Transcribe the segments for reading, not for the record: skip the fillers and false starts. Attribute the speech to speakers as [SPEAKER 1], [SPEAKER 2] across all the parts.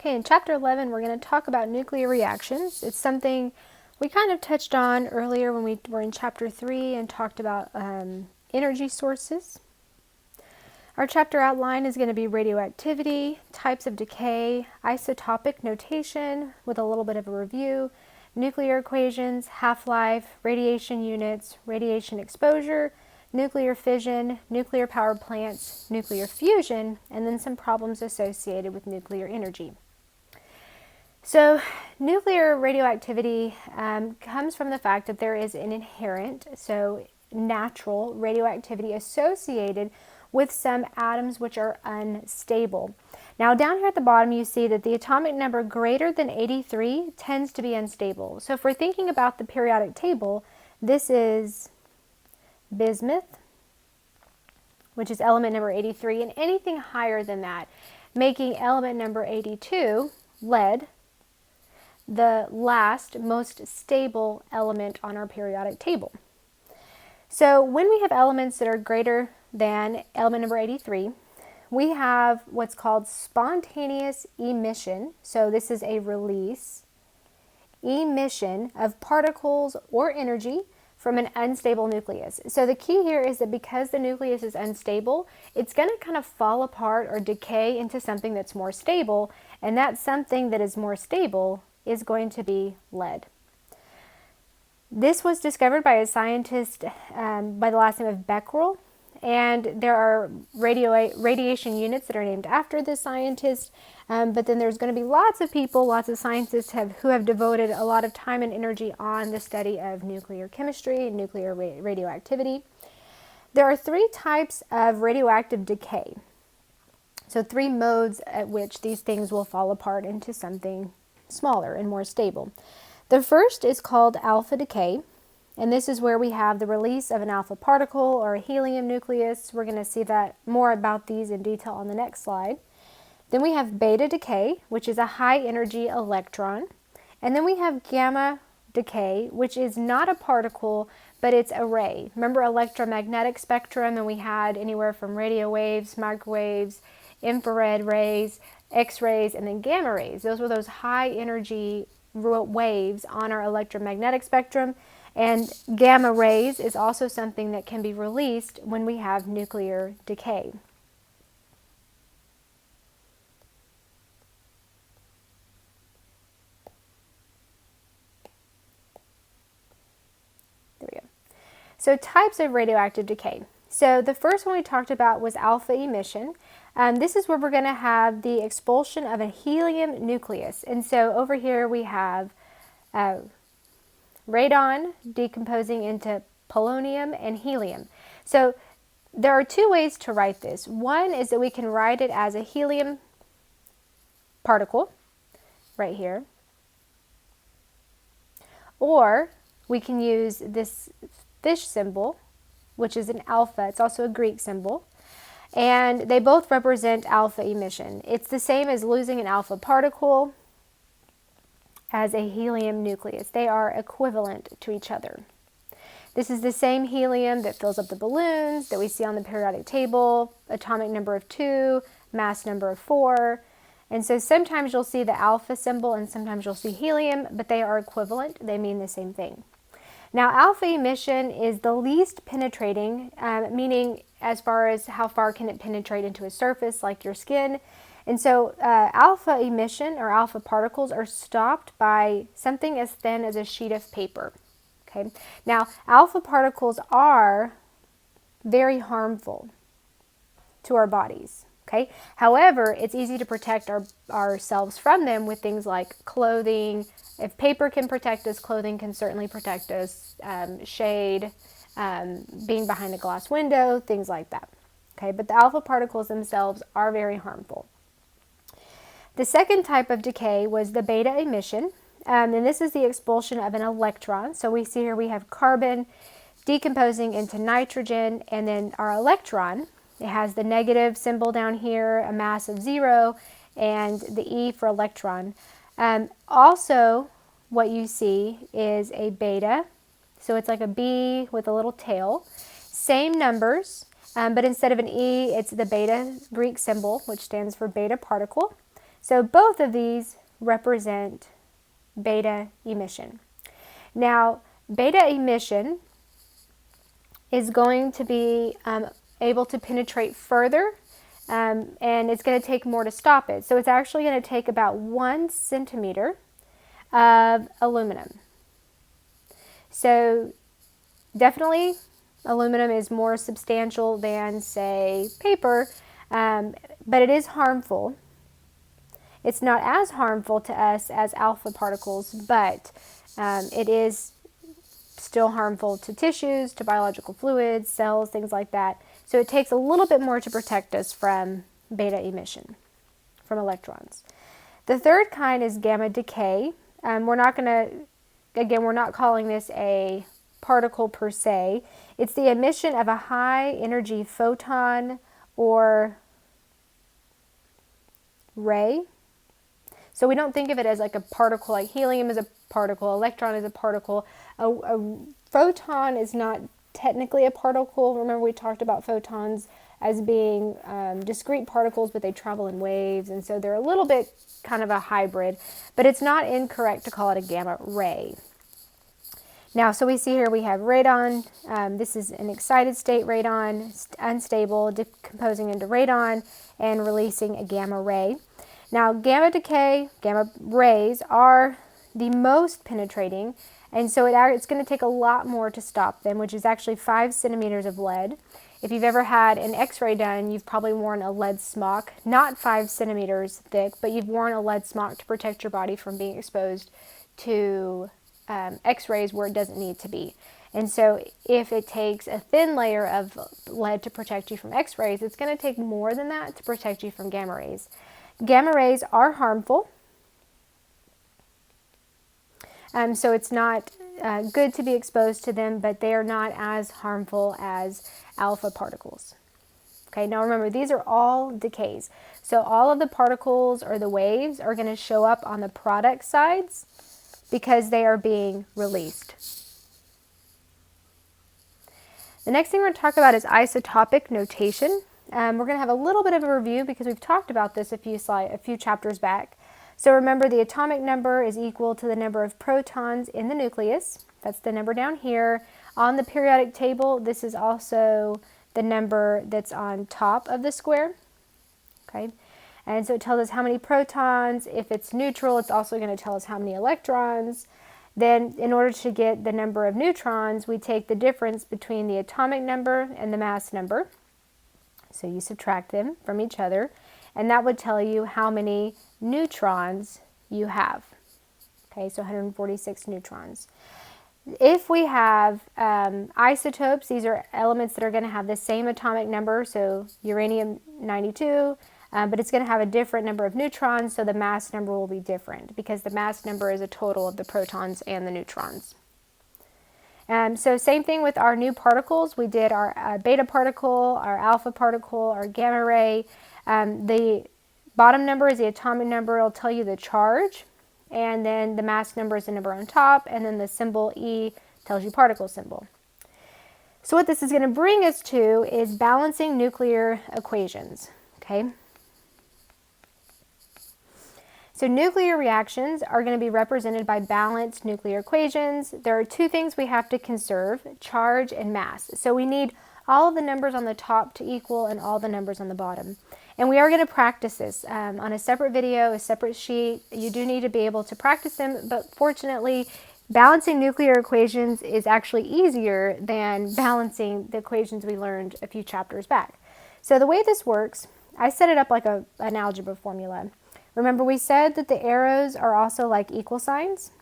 [SPEAKER 1] Okay, in chapter 11, we're going to talk about nuclear reactions. It's something we kind of touched on earlier when we were in chapter 3 and talked about energy sources. Our chapter outline is going to be radioactivity, types of decay, isotopic notation with a little bit of a review, nuclear equations, half-life, radiation units, radiation exposure, nuclear fission, nuclear power plants, nuclear fusion, and then some problems associated with nuclear energy. So nuclear radioactivity comes from the fact that there is an inherent, so natural radioactivity associated with some atoms which are unstable. Now down here at the bottom you see that the atomic number greater than 83 tends to be unstable. So if we're thinking about the periodic table, this is bismuth, which is element number 83, and anything higher than that, making element number 82, lead, the last most stable element on our periodic table. So when we have elements that are greater than element number 83, we have what's called spontaneous emission. So this is a release, emission of particles or energy from an unstable nucleus. So the key here is that because the nucleus is unstable, it's going to kind of fall apart or decay into something that's more stable, and that something that is more stable is going to be lead. This was discovered by a scientist by the last name of Becquerel, and there are radiation units that are named after this scientist, but then there's going to be lots of people, lots of scientists who have devoted a lot of time and energy on the study of nuclear chemistry and nuclear radioactivity. There are three types of radioactive decay. So three modes at which these things will fall apart into something smaller and more stable. The first is called alpha decay, and this is where we have the release of an alpha particle or a helium nucleus. We're going to see that more about these in detail on the next slide. Then we have beta decay, which is a high energy electron. And then we have gamma decay, which is not a particle, but it's a ray. Remember electromagnetic spectrum, and we had anywhere from radio waves, microwaves, infrared rays, X-rays, and then gamma rays. Those were those high energy waves on our electromagnetic spectrum. And gamma rays is also something that can be released when we have nuclear decay. There we go. So types of radioactive decay. So the first one we talked about was alpha emission. This is where we're going to have the expulsion of a helium nucleus. And so over here we have radon decomposing into polonium and helium. So there are two ways to write this. One is that we can write it as a helium particle right here. Or we can use this fish symbol, which is an alpha. It's also a Greek symbol. And they both represent alpha emission. It's the same as losing an alpha particle as a helium nucleus. They are equivalent to each other. This is the same helium that fills up the balloons that we see on the periodic table, atomic number of 2, mass number of 4. And so sometimes you'll see the alpha symbol and sometimes you'll see helium, but they are equivalent. They mean the same thing. Now, alpha emission is the least penetrating, meaning as far as how far can it penetrate into a surface like your skin. And so alpha emission or alpha particles are stopped by something as thin as a sheet of paper. Okay. Now, alpha particles are very harmful to our bodies. Okay. However, it's easy to protect ourselves from them with things like clothing. If paper can protect us, clothing can certainly protect us. Shade, being behind a glass window, things like that. Okay, but the alpha particles themselves are very harmful. The second type of decay was the beta emission, and this is the expulsion of an electron. So we see here we have carbon decomposing into nitrogen, and then our electron, it has the negative symbol down here, a mass of 0, and the E for electron. Also, what you see is a beta, so it's like a bee with a little tail. Same numbers, but instead of an E, it's the beta Greek symbol, which stands for beta particle. So both of these represent beta emission. Now, beta emission is going to be able to penetrate further, and it's going to take more to stop it. So it's actually going to take about 1 centimeter of aluminum. So definitely aluminum is more substantial than, say, paper, but it is harmful. It's not as harmful to us as alpha particles, but it is still harmful to tissues, to biological fluids, cells, things like that. So it takes a little bit more to protect us from beta emission, from electrons. The third kind is gamma decay. We're not calling this a particle per se. It's the emission of a high energy photon or ray. So we don't think of it as like a particle, like helium is a particle, electron is a particle. A photon is not technically a particle. Remember, we talked about photons as being discrete particles, but they travel in waves, and so they're a little bit kind of a hybrid, but it's not incorrect to call it a gamma ray. Now, so we see here we have radon. This is an excited state radon, unstable, decomposing into radon and releasing a gamma ray. Now, gamma decay, gamma rays are the most penetrating, and so it's going to take a lot more to stop them, which is actually 5 centimeters of lead. If you've ever had an x-ray done, you've probably worn a lead smock, not 5 centimeters thick, but you've worn a lead smock to protect your body from being exposed to x-rays where it doesn't need to be. And so if it takes a thin layer of lead to protect you from x-rays, it's going to take more than that to protect you from gamma rays. Gamma rays are harmful, so it's not good to be exposed to them, but they are not as harmful as alpha particles. Okay, now remember, these are all decays. So all of the particles or the waves are going to show up on the product sides because they are being released. The next thing we're going to talk about is isotopic notation. We're going to have a little bit of a review because we've talked about this a few chapters back. So remember, the atomic number is equal to the number of protons in the nucleus. That's the number down here. On the periodic table, this is also the number that's on top of the square. Okay, and so it tells us how many protons. If it's neutral, it's also going to tell us how many electrons. Then, in order to get the number of neutrons, we take the difference between the atomic number and the mass number. So you subtract them from each other, and that would tell you how many neutrons you have. Okay, so 146 neutrons. If we have isotopes, these are elements that are going to have the same atomic number, so uranium 92, but it's going to have a different number of neutrons, so the mass number will be different because the mass number is a total of the protons and the neutrons. So same thing with our new particles. We did our beta particle, our alpha particle, our gamma ray. The bottom number is the atomic number. It'll tell you the charge. And then the mass number is the number on top. And then the symbol E tells you particle symbol. So what this is going to bring us to is balancing nuclear equations. Okay. So nuclear reactions are going to be represented by balanced nuclear equations. There are two things we have to conserve, charge and mass. So we need all of the numbers on the top to equal and all the numbers on the bottom. And we are going to practice this on a separate video, a separate sheet. You do need to be able to practice them, but fortunately, balancing nuclear equations is actually easier than balancing the equations we learned a few chapters back. So the way this works, I set it up like an algebra formula. Remember, we said that the arrows are also like equal signs.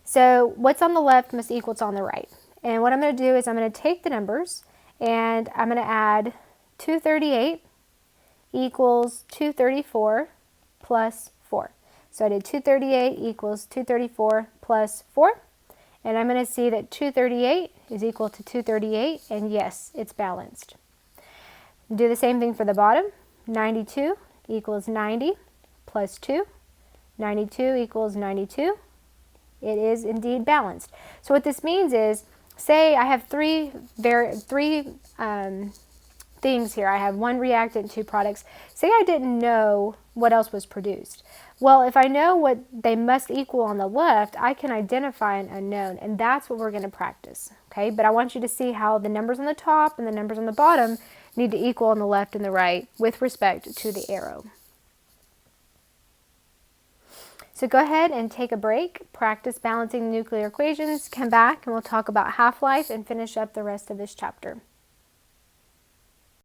[SPEAKER 1] So what's on the left must equal what's on the right. And what I'm going to do is I'm going to take the numbers and I'm going to add 238 equals 234 plus 4. So I did 238 equals 234 plus 4. And I'm going to see that 238 is equal to 238. And yes, it's balanced. Do the same thing for the bottom. 92 equals 90 plus 2. 92 equals 92. It is indeed balanced. So what this means is, say I have three things here. I have one reactant, two products. Say I didn't know what else was produced. Well, if I know what they must equal on the left, I can identify an unknown, and that's what we're going to practice. Okay, but I want you to see how the numbers on the top and the numbers on the bottom need to equal on the left and the right with respect to the arrow. So go ahead and take a break, practice balancing the nuclear equations, come back, and we'll talk about half-life and finish up the rest of this chapter.